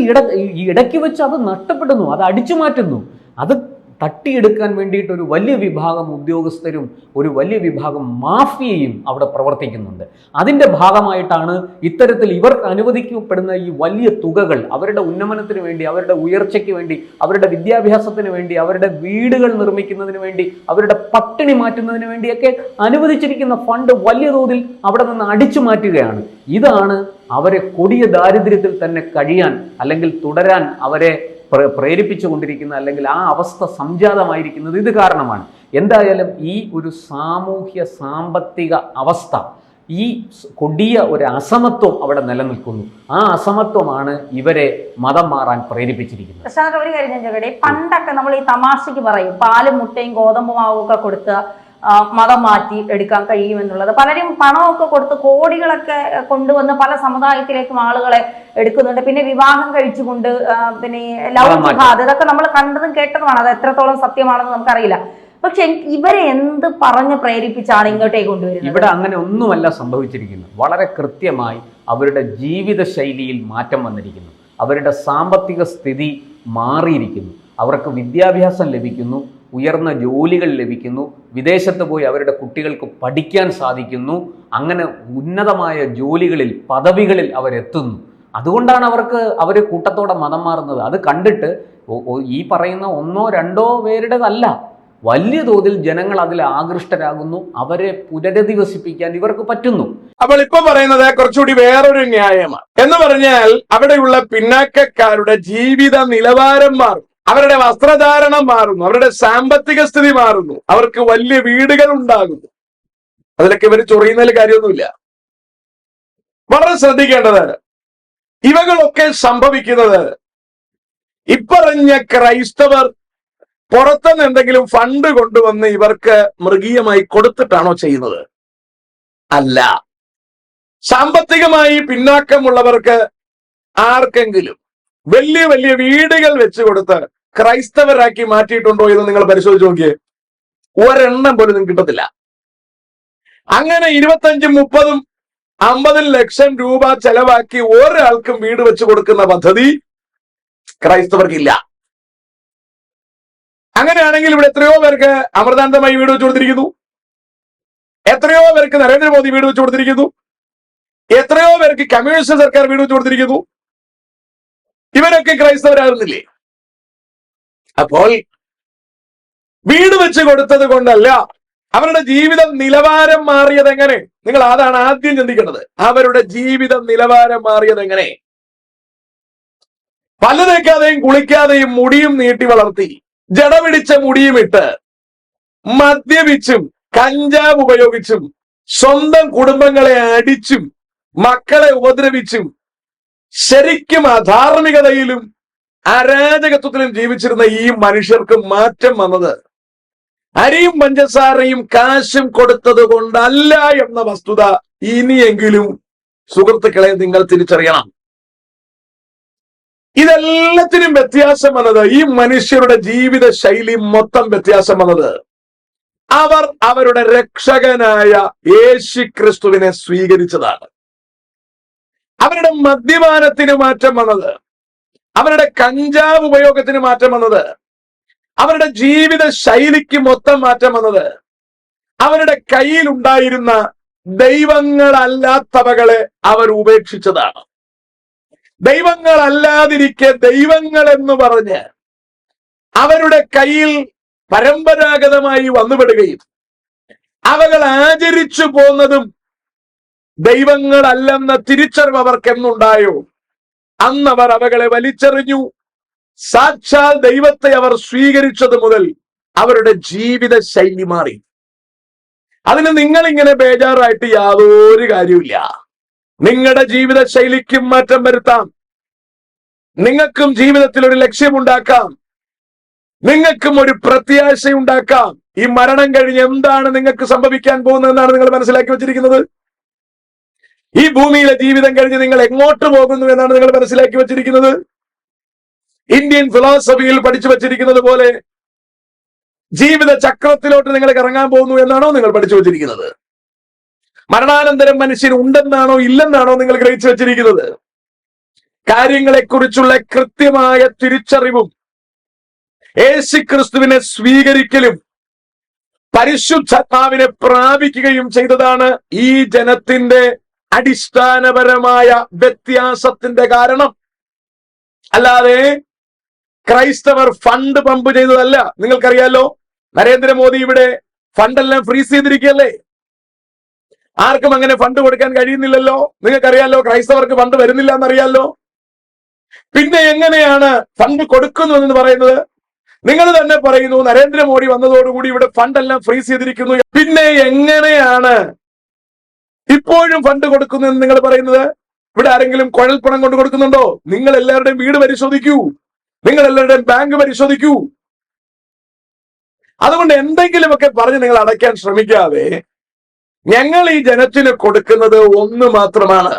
ഇടയ്ക്ക് വെച്ച് അത് നഷ്ടപ്പെടുന്നു, അത് അടിച്ചു മാറ്റുന്നു. അത് തട്ടിയെടുക്കാൻ വേണ്ടിയിട്ട് ഒരു വലിയ വിഭാഗം ഉദ്യോഗസ്ഥരും ഒരു വലിയ വിഭാഗം മാഫിയയും അവിടെ പ്രവർത്തിക്കുന്നുണ്ട്. അതിൻ്റെ ഭാഗമായിട്ടാണ് ഇത്തരത്തിൽ ഇവർക്ക് അനുവദിക്കപ്പെടുന്ന ഈ വലിയ തുകകൾ അവരുടെ ഉന്നമനത്തിന് വേണ്ടി, അവരുടെ ഉയർച്ചയ്ക്ക് വേണ്ടി, അവരുടെ വിദ്യാഭ്യാസത്തിന് വേണ്ടി, അവരുടെ വീടുകൾ നിർമ്മിക്കുന്നതിന് വേണ്ടി, അവരുടെ പട്ടിണി മാറ്റുന്നതിന് വേണ്ടിയൊക്കെ അനുവദിച്ചിരിക്കുന്ന ഫണ്ട് വലിയ തോതിൽ അവിടെ നിന്ന് അടിച്ചു മാറ്റുകയാണ്. ഇതാണ് അവരെ കൊടിയ ദാരിദ്ര്യത്തിൽ തന്നെ കഴിയാൻ അല്ലെങ്കിൽ തുടരാൻ അവരെ പ്രേരിപ്പിച്ചുകൊണ്ടിരിക്കുന്ന, അല്ലെങ്കിൽ ആ അവസ്ഥ സംജാതമായിരിക്കുന്നത് ഇത് കാരണമാണ്. എന്തായാലും ഈ ഒരു സാമൂഹ്യ സാമ്പത്തിക അവസ്ഥ, ഈ കൊടിയ ഒരു അസമത്വം അവിടെ നിലനിൽക്കുന്നു. ആ അസമത്വമാണ് ഇവരെ മതം മാറാൻ പ്രേരിപ്പിച്ചിരിക്കുന്നത്. പ്രശാന്ത്, ഒരു കാര്യം ഞാൻ ചോദിക്കട്ടെ, പണ്ടൊക്കെ നമ്മൾ ഈ തമാശയ്ക്ക് പറയും പാലും മുട്ടയും ഗോതമ്പ് മാവും ഒക്കെ കൊടുത്ത് മതം മാറ്റി എടുക്കാൻ കഴിയുമെന്നുള്ളത്. പലരും പണമൊക്കെ കൊടുത്ത് കോടികളൊക്കെ കൊണ്ടുവന്ന് പല സമുദായത്തിലേക്കും ആളുകളെ എടുക്കുന്നുണ്ട്. പിന്നെ വിവാഹം കഴിച്ചുകൊണ്ട് പിന്നെ ലവ് ജിഹാദ്, ഇതൊക്കെ നമ്മൾ കണ്ടതും കേട്ടതുമാണ്. അത് എത്രത്തോളം സത്യമാണെന്ന് നമുക്കറിയില്ല. പക്ഷെ ഇവരെ എന്ത് പറഞ്ഞ് പ്രേരിപ്പിച്ചാണ് ഇങ്ങോട്ടേക്ക് കൊണ്ടുവരുന്നത്? ഇവിടെ അങ്ങനെ ഒന്നുമല്ല സംഭവിച്ചിരിക്കുന്നത്. വളരെ കൃത്യമായി അവരുടെ ജീവിത ശൈലിയിൽ മാറ്റം വന്നിരിക്കുന്നു. അവരുടെ സാമ്പത്തിക സ്ഥിതി മാറിയിരിക്കുന്നു. അവർക്ക് വിദ്യാഭ്യാസം ലഭിക്കുന്നു, ഉയർന്ന ജോലികൾ ലഭിക്കുന്നു, വിദേശത്ത് പോയി അവരുടെ കുട്ടികൾക്ക് പഠിക്കാൻ സാധിക്കുന്നു, അങ്ങനെ ഉന്നതമായ ജോലികളിൽ പദവികളിൽ അവരെത്തുന്നു. അതുകൊണ്ടാണ് അവർ കൂട്ടത്തോടെ മതം മാറുന്നത്. അത് കണ്ടിട്ട് ഈ പറയുന്ന ഒന്നോ രണ്ടോ പേരുടേതല്ല, വലിയ തോതിൽ ജനങ്ങൾ അതിൽ ആകൃഷ്ടരാകുന്നു. അവരെ പുനരധിവസിപ്പിക്കാൻ ഇവർക്ക് പറ്റുന്നു. അപ്പോൾ ഇപ്പൊ പറയുന്നത് കുറച്ചുകൂടി വേറൊരു ന്യായമാണ്. എന്ന് പറഞ്ഞാൽ അവിടെയുള്ള പിന്നാക്കക്കാരുടെ ജീവിത നിലവാരം മാറും, അവരുടെ വസ്ത്രധാരണം മാറുന്നു, അവരുടെ സാമ്പത്തിക സ്ഥിതി മാറുന്നു, അവർക്ക് വലിയ വീടുകൾ ഉണ്ടാകുന്നു. അതിലൊക്കെ ഇവർ ചൊറിയുന്നതിൽ കാര്യമൊന്നുമില്ല. വളരെ ശ്രദ്ധിക്കേണ്ടത് ഇവകളൊക്കെ സംഭവിക്കുന്നത് ഇപ്പറഞ്ഞ ക്രൈസ്തവർ പുറത്തുനിന്ന് എന്തെങ്കിലും ഫണ്ട് കൊണ്ടുവന്ന് ഇവർക്ക് മൃഗീയമായി കൊടുത്തിട്ടാണോ ചെയ്യുന്നത്? അല്ല. സാമ്പത്തികമായി പിന്നാക്കമുള്ളവർക്ക് ആർക്കെങ്കിലും വലിയ വലിയ വീടുകൾ വെച്ച് കൊടുത്ത് ക്രൈസ്തവരാക്കി മാറ്റിയിട്ടുണ്ടോ എന്ന് നിങ്ങൾ പരിശോധിച്ച് നോക്കിയേ. ഒരെണ്ണം പോലും നിങ്ങൾക്ക് കിട്ടത്തില്ല. അങ്ങനെ 25, 30, 50 ലക്ഷം രൂപ ചെലവാക്കി ഒരാൾക്കും വീട് വെച്ച് കൊടുക്കുന്ന പദ്ധതി ക്രൈസ്തവർക്കില്ല. അങ്ങനെയാണെങ്കിൽ ഇവിടെ എത്രയോ പേർക്ക് അമൃതാനന്ദമായി വീട് വെച്ച് കൊടുത്തിരിക്കുന്നു, എത്രയോ പേർക്ക് നരേന്ദ്രമോദി വീട് വെച്ച് കൊടുത്തിരിക്കുന്നു, എത്രയോ പേർക്ക് കമ്മ്യൂണിസ്റ്റ് സർക്കാർ വീട് വെച്ച് കൊടുത്തിരിക്കുന്നു. ഇവരൊക്കെ ക്രൈസ്തവരാകുന്നില്ലേ? അപ്പോൾ വീട് വെച്ച് കൊടുത്തത് കൊണ്ടല്ല അവരുടെ ജീവിത നിലവാരം മാറിയത് എങ്ങനെ? നിങ്ങൾ അതാണ് ആദ്യം ചിന്തിക്കേണ്ടത്. അവരുടെ ജീവിത നിലവാരം മാറിയത് എങ്ങനെ? പല്ല് തേക്കാതെയും കുളിക്കാതെയും മുടിയും നീട്ടി വളർത്തി, ജടപിടിച്ച മുടിയും ഇട്ട്, മദ്യപിച്ചും കഞ്ചാവ് ഉപയോഗിച്ചും സ്വന്തം കുടുംബങ്ങളെ അടിച്ചും മക്കളെ ഉപദ്രവിച്ചും ശരിക്കും അധാർമികതയിലും അരാജകത്വത്തിലും ജീവിച്ചിരുന്ന ഈ മനുഷ്യർക്ക് മാറ്റം വന്നത് അരിയും പഞ്ചസാരയും കാശും കൊടുത്തത് കൊണ്ടല്ല എന്ന വസ്തുത ഇനിയെങ്കിലും സുഹൃത്തുക്കളെ നിങ്ങൾ തിരിച്ചറിയണം. ഇതെല്ലാത്തിനും വ്യത്യാസം വന്നത്, ഈ മനുഷ്യരുടെ ജീവിത ശൈലി മൊത്തം വ്യത്യാസം വന്നത് അവർ അവരുടെ രക്ഷകനായ യേശുക്രിസ്തുവിനെ സ്വീകരിച്ചതാണ്. അവരുടെ മദ്യപാനത്തിന് മാറ്റം വന്നത്, അവരുടെ കഞ്ചാവ് ഉപയോഗത്തിന് മാറ്റം വന്നത്, അവരുടെ ജീവിത ശൈലിക്ക് മൊത്തം മാറ്റം വന്നത് അവരുടെ കയ്യിൽ ഉണ്ടായിരുന്ന ദൈവങ്ങളല്ലാത്തവകളെ അവർ ഉപേക്ഷിച്ചതാണ്. ദൈവങ്ങളല്ലാതിരിക്കെ ദൈവങ്ങൾ എന്ന് പറഞ്ഞ് അവരുടെ കയ്യിൽ പരമ്പരാഗതമായി വന്നുപെടുകയും അവകൾ ആചരിച്ചു പോന്നതും ദൈവങ്ങളല്ലെന്ന തിരിച്ചറിവ് അവർക്കെന്നുണ്ടായോ അന്നവർ അവകളെ വലിച്ചെറിഞ്ഞു. സാക്ഷാൽ ദൈവത്തെ അവർ സ്വീകരിച്ചത് മുതൽ അവരുടെ ജീവിത ശൈലി മാറി. അതിന് നിങ്ങളിങ്ങനെ ബേജാറായിട്ട് യാതൊരു കാര്യമില്ല. നിങ്ങളുടെ ജീവിത ശൈലിക്കും മാറ്റം വരുത്താം. നിങ്ങൾക്കും ജീവിതത്തിൽ ഒരു ലക്ഷ്യമുണ്ടാക്കാം, നിങ്ങൾക്കും ഒരു പ്രത്യാശ ഉണ്ടാക്കാം. ഈ മരണം കഴിഞ്ഞ് എന്താണ് നിങ്ങൾക്ക് സംഭവിക്കാൻ പോകുന്നതെന്നാണ് നിങ്ങൾ മനസ്സിലാക്കി വെച്ചിരിക്കുന്നത്? ഈ ഭൂമിയിലെ ജീവിതം കഴിഞ്ഞ് നിങ്ങൾ എങ്ങോട്ട് പോകുന്നു എന്നാണ് നിങ്ങൾ മനസ്സിലാക്കി വെച്ചിരിക്കുന്നത്? ഇന്ത്യൻ ഫിലോസഫിയിൽ പഠിച്ചു വെച്ചിരിക്കുന്നത് പോലെ ജീവിത ചക്രത്തിലോട്ട് നിങ്ങൾ ഇറങ്ങാൻ പോകുന്നു എന്നാണോ നിങ്ങൾ പഠിച്ചു വെച്ചിരിക്കുന്നത്? മരണാനന്തരം മനുഷ്യൻ ഉണ്ടെന്നാണോ ഇല്ലെന്നാണോ നിങ്ങൾ ഗ്രഹിച്ചു വെച്ചിരിക്കുന്നത്? കാര്യങ്ങളെക്കുറിച്ചുള്ള കൃത്യമായ തിരിച്ചറിവും യേശുക്രിസ്തുവിനെ സ്വീകരിക്കലും പരിശുദ്ധാത്മാവിനെ പ്രാപിക്കുകയും ചെയ്തതാണ് ഈ ജനത്തിന്റെ അടിസ്ഥാനപരമായ വ്യത്യാസത്തിന്റെ കാരണം. അല്ലാതെ ക്രൈസ്തവർ ഫണ്ട് പമ്പ് ചെയ്തതല്ല. നിങ്ങൾക്കറിയാലോ, നരേന്ദ്രമോദി ഇവിടെ ഫണ്ടെല്ലാം ഫ്രീസ് ചെയ്തിരിക്കുകയല്ലേ. ആർക്കും അങ്ങനെ ഫണ്ട് കൊടുക്കാൻ കഴിയുന്നില്ലല്ലോ. നിങ്ങൾക്കറിയാലോ, ക്രൈസ്തവർക്ക് ഫണ്ട് വരുന്നില്ല എന്നറിയാലോ. പിന്നെ എങ്ങനെയാണ് ഫണ്ട് കൊടുക്കുന്നു എന്ന് പറയുന്നത്? നിങ്ങൾ തന്നെ പറയുന്നു നരേന്ദ്രമോദി വന്നതോടുകൂടി ഇവിടെ ഫണ്ടെല്ലാം ഫ്രീസ് ചെയ്തിരിക്കുന്നു. പിന്നെ എങ്ങനെയാണ് ഇപ്പോഴും ഫണ്ട് കൊടുക്കുന്നു എന്ന് നിങ്ങൾ പറയുന്നത്? ഇവിടെ ആരെങ്കിലും കുഴൽപ്പണം കൊണ്ട് കൊടുക്കുന്നുണ്ടോ? നിങ്ങൾ എല്ലാവരുടെയും വീട് പരിശോധിക്കൂ, നിങ്ങൾ എല്ലാവരുടെയും ബാങ്ക് പരിശോധിക്കൂ. അതുകൊണ്ട് എന്തെങ്കിലുമൊക്കെ പറഞ്ഞ് നിങ്ങൾ അടയ്ക്കാൻ ശ്രമിക്കാതെ ഞങ്ങൾ ഈ ജനത്തിന് കൊടുക്കുന്നത് ഒന്ന് മാത്രമാണ്: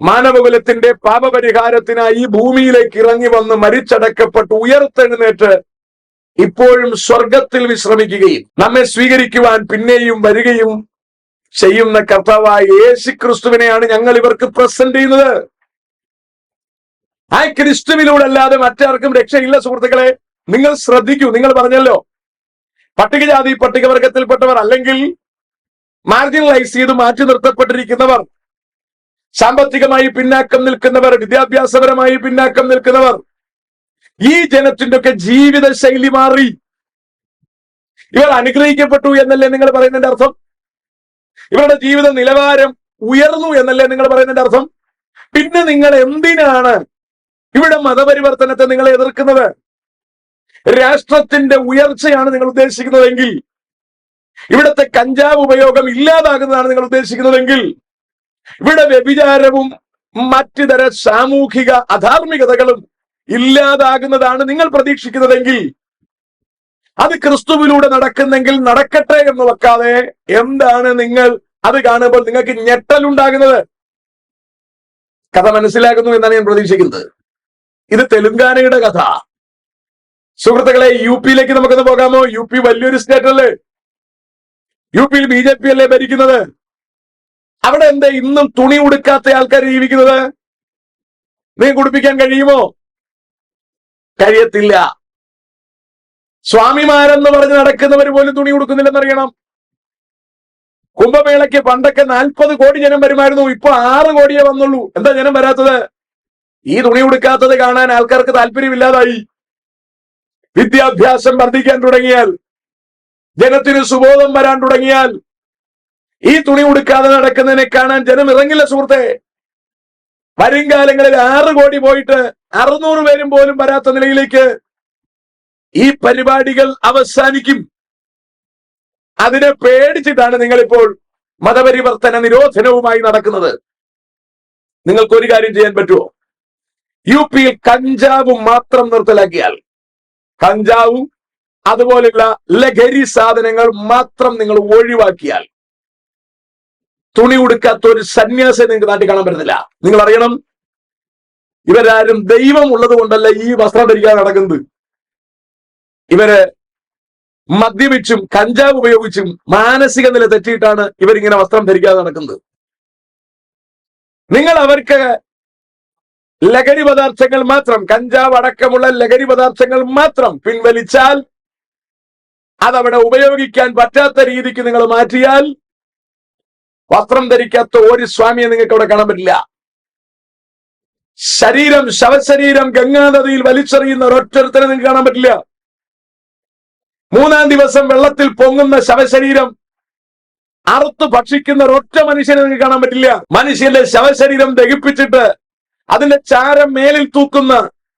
മാനവകുലത്തിന്റെ പാപപരിഹാരത്തിനായി ഈ ഭൂമിയിലേക്ക് ഇറങ്ങി വന്ന് മരിച്ചടക്കപ്പെട്ട് ഉയർത്തെഴുന്നേറ്റ് ഇപ്പോഴും സ്വർഗത്തിൽ വിശ്രമിക്കുകയും നമ്മെ സ്വീകരിക്കുവാൻ പിന്നെയും വരികയും ചെയ്യുന്ന കർത്താവായ യേശുക്രിസ്തുവിനെയാണ് ഞങ്ങൾ ഇവർക്ക് പ്രസന്റ് ചെയ്യുന്നത്. ആ ക്രിസ്തുവിലൂടെ അല്ലാതെ മറ്റാർക്കും രക്ഷയില്ല സുഹൃത്തുക്കളെ. നിങ്ങൾ ശ്രദ്ധിക്കൂ. നിങ്ങൾ പറഞ്ഞല്ലോ പട്ടികജാതി പട്ടികവർഗത്തിൽപ്പെട്ടവർ അല്ലെങ്കിൽ മാർജിനലൈസ് ചെയ്ത് മാറ്റി നിർത്തപ്പെട്ടിരിക്കുന്നവർ, സാമ്പത്തികമായി പിന്നാക്കം നിൽക്കുന്നവർ, വിദ്യാഭ്യാസപരമായി പിന്നാക്കം നിൽക്കുന്നവർ, ഈ ജനത്തിന്റെ ഒക്കെ ജീവിത ശൈലി മാറി. ഇവർ അനുഗ്രഹിക്കപ്പെട്ടു എന്നല്ലേ നിങ്ങൾ പറയുന്നതിന്റെ അർത്ഥം? ഇവരുടെ ജീവിത നിലവാരം ഉയർന്നു എന്നല്ലേ നിങ്ങൾ പറയുന്നതിന്റെ അർത്ഥം? പിന്നെ നിങ്ങൾ എന്തിനാണ് ഇവിടെ മതപരിവർത്തനത്തെ നിങ്ങൾ എതിർക്കുന്നത്? രാഷ്ട്രത്തിന്റെ ഉയർച്ചയാണ് നിങ്ങൾ ഉദ്ദേശിക്കുന്നതെങ്കിൽ, ഇവിടുത്തെ കഞ്ചാവ് ഉപയോഗം ഇല്ലാതാകുന്നതാണ് നിങ്ങൾ ഉദ്ദേശിക്കുന്നതെങ്കിൽ, ഇവിടെ വ്യഭിചാരവും മറ്റു തര സാമൂഹിക അധാർമികതകളും ഇല്ലാതാകുന്നതാണ് നിങ്ങൾ പ്രതീക്ഷിക്കുന്നതെങ്കിൽ, അത് ക്രിസ്തുവിലൂടെ നടക്കുന്നെങ്കിൽ നടക്കട്ടെ എന്ന് വെക്കാതെ എന്താണ് നിങ്ങൾ അത് കാണുമ്പോൾ നിങ്ങൾക്ക് ഞെട്ടലുണ്ടാകുന്നത്? കഥ മനസ്സിലാക്കുന്നു എന്നാണ് ഞാൻ പ്രതീക്ഷിക്കുന്നത്. ഇത് തെലുങ്കാനയുടെ കഥ. സുഹൃത്തുക്കളെ, യു പിയിലേക്ക് നമുക്കൊന്ന് പോകാമോ? യു പി വലിയൊരു സ്റ്റേറ്റ് അല്ലേ? യു പിയിൽ BJP അല്ലേ ഭരിക്കുന്നത്? അവിടെ എന്താ ഇന്നും തുണി ഉടുക്കാത്ത ആൾക്കാർ ജീവിക്കുന്നത്? നിങ്ങൾക്ക് ഉടുപ്പിക്കാൻ കഴിയുമോ? കഴിയത്തില്ല. സ്വാമിമാരെന്ന് പറഞ്ഞ് നടക്കുന്നവർ പോലും തുണി ഉടുക്കുന്നില്ലെന്നറിയണം. കുംഭമേളയ്ക്ക് പണ്ടൊക്കെ 40 കോടി ജനം വരുമായിരുന്നു. ഇപ്പൊ 6 കോടിയേ വന്നുള്ളൂ. എന്താ ജനം വരാത്തത്? ഈ തുണി ഉടുക്കാത്തത് കാണാൻ ആൾക്കാർക്ക് താല്പര്യമില്ലാതായി. വിദ്യാഭ്യാസം വർദ്ധിക്കാൻ തുടങ്ങിയാൽ, ജനത്തിന് സുബോധം വരാൻ തുടങ്ങിയാൽ, ഈ തുണി ഉടുക്കാതെ നടക്കുന്നതിനെ കാണാൻ ജനം ഇറങ്ങില്ല സുഹൃത്തെ. വരും കാലങ്ങളിൽ 6 കോടി പോയിട്ട് 600 പേരും പോലും വരാത്ത നിലയിലേക്ക് ഈ പരിപാടികൾ അവസാനിക്കും. അതിനെ പേടിച്ചിട്ടാണ് നിങ്ങളിപ്പോൾ മതപരിവർത്തന നിരോധനവുമായി നടക്കുന്നത്. നിങ്ങൾക്കൊരു കാര്യം ചെയ്യാൻ പറ്റുമോ? യു പിയിൽ കഞ്ചാവ് മാത്രം നിർത്തലാക്കിയാൽ, കഞ്ചാവും അതുപോലെയുള്ള ലഹരി സാധനങ്ങൾ മാത്രം നിങ്ങൾ ഒഴിവാക്കിയാൽ, തുണി ഉടുക്കാത്ത ഒരു സന്യാസിയെ നിങ്ങൾക്ക് നാട്ടിൽ കാണാൻ പറ്റുന്നില്ല. നിങ്ങൾ അറിയണം, ഇവരാരും ദൈവം ഉള്ളത് കൊണ്ടല്ല ഈ വസ്ത്രം ധരിക്കാൻ നടക്കുന്നത്. ഇവര് മദ്യപിച്ചും കഞ്ചാവ് ഉപയോഗിച്ചും മാനസിക നില തെറ്റിയിട്ടാണ് ഇവരിങ്ങനെ വസ്ത്രം ധരിക്കാതെ നടക്കുന്നത്. നിങ്ങൾ അവർക്ക് ലഹരി പദാർത്ഥങ്ങൾ മാത്രം, കഞ്ചാവ് അടക്കമുള്ള ലഹരി പദാർത്ഥങ്ങൾ മാത്രം പിൻവലിച്ചാൽ, അതവിടെ ഉപയോഗിക്കാൻ പറ്റാത്ത രീതിക്ക് നിങ്ങൾ മാറ്റിയാൽ, വസ്ത്രം ധരിക്കാത്ത ഒരു സ്വാമിയെ നിങ്ങൾക്ക് അവിടെ കാണാൻ പറ്റില്ല. ശവശരീരം ഗംഗാനദിയിൽ വലിച്ചെറിയുന്ന ഒരൊറ്റൊരുത്തനെ നിങ്ങൾക്ക് കാണാൻ പറ്റില്ല. 3-ാം ദിവസം വെള്ളത്തിൽ പൊങ്ങുന്ന ശവശരീരം അറുത്ത് ഭക്ഷിക്കുന്ന ഒരൊറ്റ മനുഷ്യനെ നിങ്ങൾക്ക് കാണാൻ പറ്റില്ല. മനുഷ്യന്റെ ശവശരീരം ദഹിപ്പിച്ചിട്ട് അതിന്റെ ചാരം മേലിൽ തൂക്കുന്ന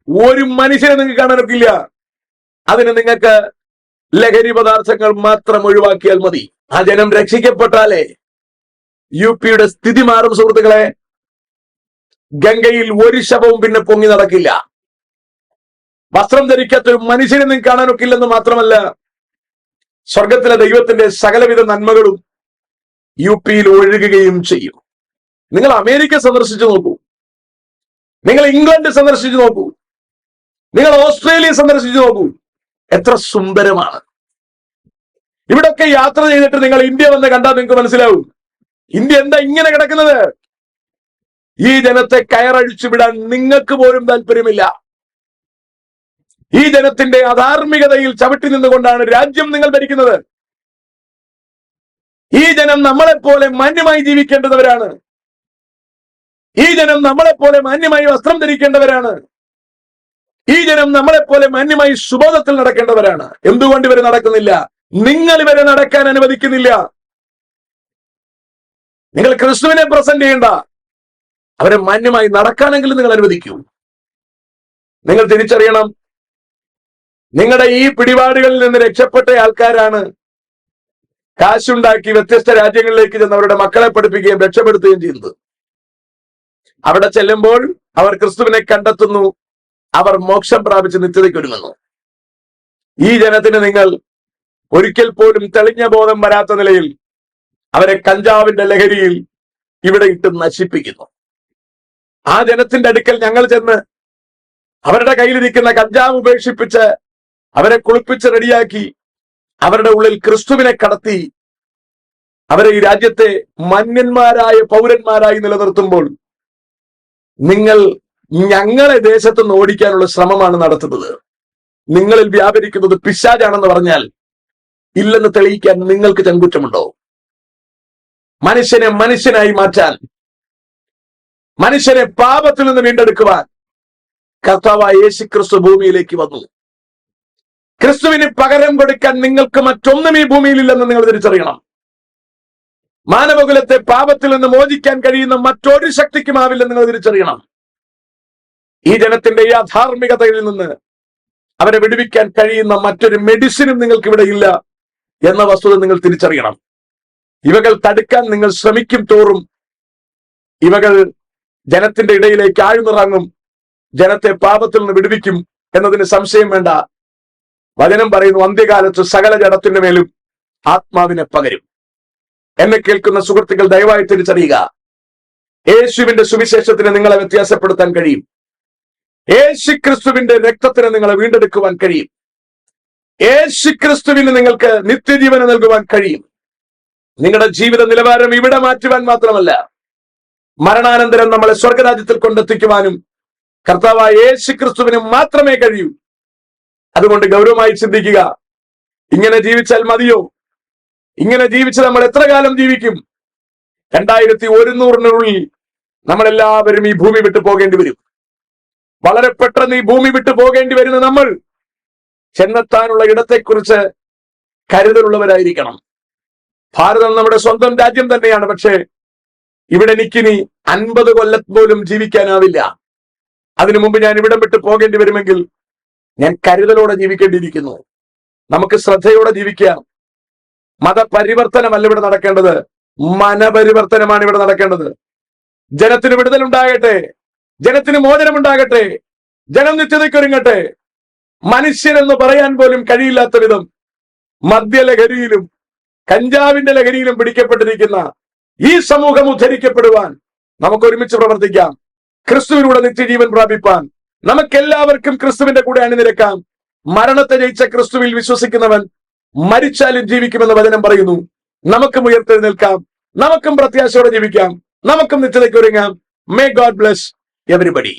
ഒരു മനുഷ്യനെ നിങ്ങൾക്ക് കാണാനൊക്കില്ല. അതിന് നിങ്ങൾക്ക് ലഹരി പദാർത്ഥങ്ങൾ മാത്രം ഒഴിവാക്കിയാൽ മതി. ആ ജനം രക്ഷിക്കപ്പെട്ടാലേ യു പിയുടെ സ്ഥിതി മാറും സുഹൃത്തുക്കളെ. ഗംഗയിൽ ഒരു ശവവും പിന്നെ പൊങ്ങി നടക്കില്ല. വസ്ത്രം ധരിക്കാത്ത ഒരു മനുഷ്യനെ നിങ്ങൾക്ക് കാണാനൊക്കില്ലെന്ന് മാത്രമല്ല, സ്വർഗത്തിലെ ദൈവത്തിന്റെ സകലവിധ നന്മകളും യു പിയിൽ ഒഴുകുകയും ചെയ്യും. നിങ്ങൾ അമേരിക്ക സന്ദർശിച്ചു നോക്കൂ, നിങ്ങൾ ഇംഗ്ലണ്ട് സന്ദർശിച്ചു നോക്കൂ, നിങ്ങൾ ഓസ്ട്രേലിയ സന്ദർശിച്ചു നോക്കൂ. എത്ര സുന്ദരമാണ്. ഇവിടൊക്കെ യാത്ര ചെയ്തിട്ട് നിങ്ങൾ ഇന്ത്യ വന്ന് കണ്ടാൽ നിങ്ങൾക്ക് മനസ്സിലാവും ഇന്ത്യ എന്താ ഇങ്ങനെ കിടക്കുന്നത്. ഈ ജനത്തെ കയറഴിച്ചു വിടാൻ നിങ്ങൾക്ക് പോലും താല്പര്യമില്ല. ഈ ജനത്തിന്റെ അധാർമികതയിൽ ചവിട്ടി നിന്നുകൊണ്ടാണ് രാജ്യം നിങ്ങൾ ഭരിക്കുന്നത്. ഈ ജനം നമ്മളെപ്പോലെ മാന്യമായി ജീവിക്കേണ്ടവരാണ്. ഈ ജനം നമ്മളെപ്പോലെ മാന്യമായി വസ്ത്രം ധരിക്കേണ്ടവരാണ്. ഈ ജനം നമ്മളെപ്പോലെ മാന്യമായി സുബോധത്തിൽ നടക്കേണ്ടവരാണ്. എന്തുകൊണ്ട് ഇവരെ നടക്കുന്നില്ല? നിങ്ങൾ ഇവരെ നടക്കാൻ അനുവദിക്കുന്നില്ല. നിങ്ങൾ ക്രിസ്തുവിനെ പ്രസന്റ് ചെയ്യേണ്ട, അവരെ മാന്യമായി നടക്കാനെങ്കിലും നിങ്ങൾ അനുവദിക്കൂ. നിങ്ങൾ തിരിച്ചറിയണം, നിങ്ങളുടെ ഈ പിടിപാടുകളിൽ നിന്ന് രക്ഷപ്പെട്ട ആൾക്കാരാണ് കാശുണ്ടാക്കി വ്യത്യസ്ത രാജ്യങ്ങളിലേക്ക് ചെന്ന് അവരുടെ മക്കളെ പഠിപ്പിക്കുകയും രക്ഷപ്പെടുത്തുകയും ചെയ്യുന്നത്. അവിടെ ചെല്ലുമ്പോൾ അവർ ക്രിസ്തുവിനെ കണ്ടെത്തുന്നു, അവർ മോക്ഷം പ്രാപിച്ച് നിത്യതയ്ക്ക് ഒരുങ്ങുന്നു. ഈ ജനത്തിന് നിങ്ങൾ ഒരിക്കൽ പോലും തെളിഞ്ഞ ബോധം വരാത്ത നിലയിൽ അവരെ കഞ്ചാവിന്റെ ലഹരിയിൽ ഇവിടെ ഇട്ട് നശിപ്പിക്കുന്നു. ആ ജനത്തിന്റെ അടുക്കൽ ഞങ്ങൾ ചെന്ന് അവരുടെ കയ്യിലിരിക്കുന്ന കഞ്ചാവ് ഉപേക്ഷിപ്പിച്ച് അവരെ കുളിപ്പിച്ച് റെഡിയാക്കി അവരുടെ ഉള്ളിൽ ക്രിസ്തുവിനെ കടത്തി അവരെ ഈ രാജ്യത്തെ മാന്യന്മാരായ പൗരന്മാരായി നിലനിർത്തുമ്പോൾ നിങ്ങൾ ഞങ്ങളെ ദേശത്തുനിന്ന് ഓടിക്കാനുള്ള ശ്രമമാണ് നടത്തുന്നത്. നിങ്ങളിൽ വ്യാപരിക്കുന്നത് പിശാചാണെന്ന് പറഞ്ഞാൽ ഇല്ലെന്ന് തെളിയിക്കാൻ നിങ്ങൾക്ക് ചങ്കുറ്റമുണ്ടോ? മനുഷ്യനെ മനുഷ്യനായി മാറ്റാൻ, മനുഷ്യനെ പാപത്തിൽ നിന്ന് വീണ്ടെടുക്കുവാൻ കർത്താവായ യേശുക്രിസ്തു ഭൂമിയിലേക്ക് വന്നു. ക്രിസ്തുവിന് പകരം കൊടുക്കാൻ നിങ്ങൾക്ക് മറ്റൊന്നും ഈ ഭൂമിയിലില്ലെന്ന് നിങ്ങൾ തിരിച്ചറിയണം. മാനവകുലത്തെ പാപത്തിൽ നിന്ന് മോചിക്കാൻ കഴിയുന്ന മറ്റൊരു ശക്തിക്കും ആവില്ലെന്ന് നിങ്ങൾ തിരിച്ചറിയണം. ഈ ജനത്തിന്റെ ഈ അധാർമികതയിൽ നിന്ന് അവരെ വിടുവിക്കാൻ കഴിയുന്ന മറ്റൊരു മെഡിസിനും നിങ്ങൾക്ക് ഇവിടെ ഇല്ല എന്ന വസ്തുത നിങ്ങൾ തിരിച്ചറിയണം. ഇവകൾ തടുക്കാൻ നിങ്ങൾ ശ്രമിക്കും തോറും ഇവകൾ ജനത്തിന്റെ ഇടയിലേക്ക് ആഴ്ന്നിറങ്ങും, ജനത്തെ പാപത്തിൽ നിന്ന് വിടുവിക്കും എന്നതിന് സംശയം വേണ്ട. വചനം പറയുന്നു, അന്ത്യകാലത്ത് സകല ജഡത്തിന്റെ മേലും ആത്മാവിനെ പകരും. എന്നെ കേൾക്കുന്ന സുഹൃത്തുക്കൾ ദയവായി തിരിച്ചറിയുക, യേശുവിന്റെ സുവിശേഷത്തിന് നിങ്ങളെ വ്യത്യാസപ്പെടുത്താൻ കഴിയും. യേശുക്രിസ്തുവിന്റെ രക്തത്തിന് നിങ്ങളെ വീണ്ടെടുക്കുവാൻ കഴിയും. യേശുക്രിസ്തുവിന് നിങ്ങൾക്ക് നിത്യജീവന് നൽകുവാൻ കഴിയും. നിങ്ങളുടെ ജീവിത നിലവാരം ഇവിടെ മാറ്റുവാൻ മാത്രമല്ല, മരണാനന്തരം നമ്മളെ സ്വർഗരാജ്യത്തിൽ കൊണ്ടെത്തിക്കുവാനും കർത്താവായ യേശുക്രിസ്തുവിന് മാത്രമേ കഴിയൂ. അതുകൊണ്ട് ഗൗരവമായി ചിന്തിക്കുക. ഇങ്ങനെ ജീവിച്ചാൽ മതിയോ? ഇങ്ങനെ ജീവിച്ച് നമ്മൾ എത്ര കാലം ജീവിക്കും? 2100 നമ്മളെല്ലാവരും ഈ ഭൂമി വിട്ടു പോകേണ്ടി വരും. വളരെ പെട്ടെന്ന് ഈ ഭൂമി വിട്ടു പോകേണ്ടി വരുന്ന നമ്മൾ ചെന്നെത്താനുള്ള ഇടത്തെക്കുറിച്ച് കരുതലുള്ളവരായിരിക്കണം. ഭാരതം നമ്മുടെ സ്വന്തം രാജ്യം തന്നെയാണ്. പക്ഷേ ഇവിടെ എനിക്കിനി 50 കൊല്ലം പോലും ജീവിക്കാനാവില്ല. അതിനു മുമ്പ് ഞാൻ ഇവിടം വിട്ട് പോകേണ്ടി വരുമെങ്കിൽ ഞാൻ കരുതലോടെ ജീവിക്കേണ്ടിയിരിക്കുന്നു. നമുക്ക് ശ്രദ്ധയോടെ ജീവിക്കാം. മതപരിവർത്തനമല്ല ഇവിടെ നടക്കേണ്ടത്, മനപരിവർത്തനമാണ് ഇവിടെ നടക്കേണ്ടത്. ജനത്തിന് വിടുതലുണ്ടാകട്ടെ, ജനത്തിന് മോചനമുണ്ടാകട്ടെ, ജനം നിത്യതയ്ക്കൊരുങ്ങട്ടെ. മനുഷ്യനെന്ന് പറയാൻ പോലും കഴിയില്ലാത്ത വിധം മദ്യലഹരിയിലും കഞ്ചാവിന്റെ ലഹരിയിലും പിടിക്കപ്പെട്ടിരിക്കുന്ന ഈ സമൂഹം ഉദ്ധരിക്കപ്പെടുവാൻ നമുക്ക് ഒരുമിച്ച് പ്രവർത്തിക്കാം. ക്രിസ്തുവിലൂടെ നിത്യജീവൻ പ്രാപിപ്പാൻ നമുക്കെല്ലാവർക്കും ക്രിസ്തുവിന്റെ കൂടെ അണിനിരക്കാം. മരണത്തെ ജയിച്ച ക്രിസ്തുവിൽ വിശ്വസിക്കുന്നവൻ മരിച്ചാലും ജീവിക്കുമെന്ന് വചനം പറയുന്നു. നമുക്കും ഉയർത്തെഴുന്നേൽക്കാം, നമുക്കും പ്രത്യാശയോടെ ജീവിക്കാം, നമുക്കും നിത്യതയ്ക്ക് ഒരുങ്ങാം. May God bless everybody.